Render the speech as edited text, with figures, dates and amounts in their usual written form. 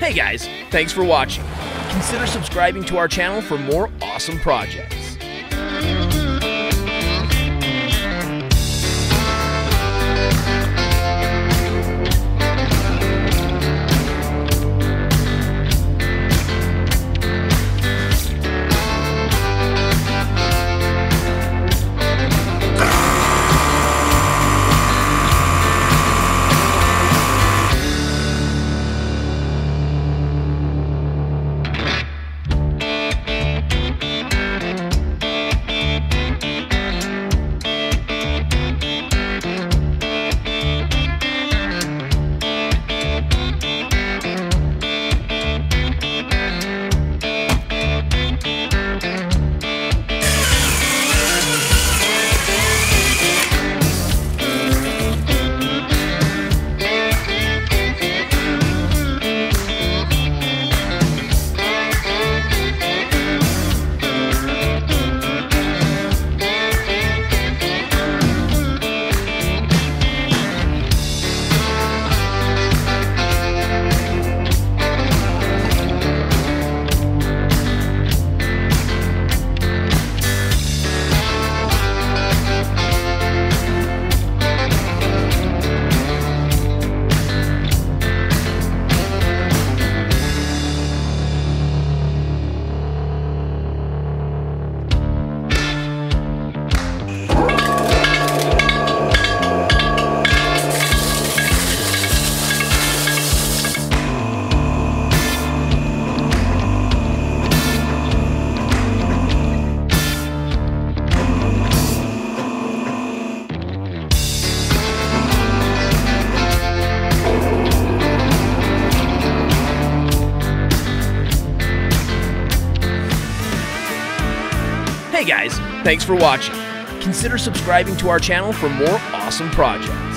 Hey guys, thanks for watching. Consider subscribing to our channel for more awesome projects. Hey guys, thanks for watching. Consider subscribing to our channel for more awesome projects.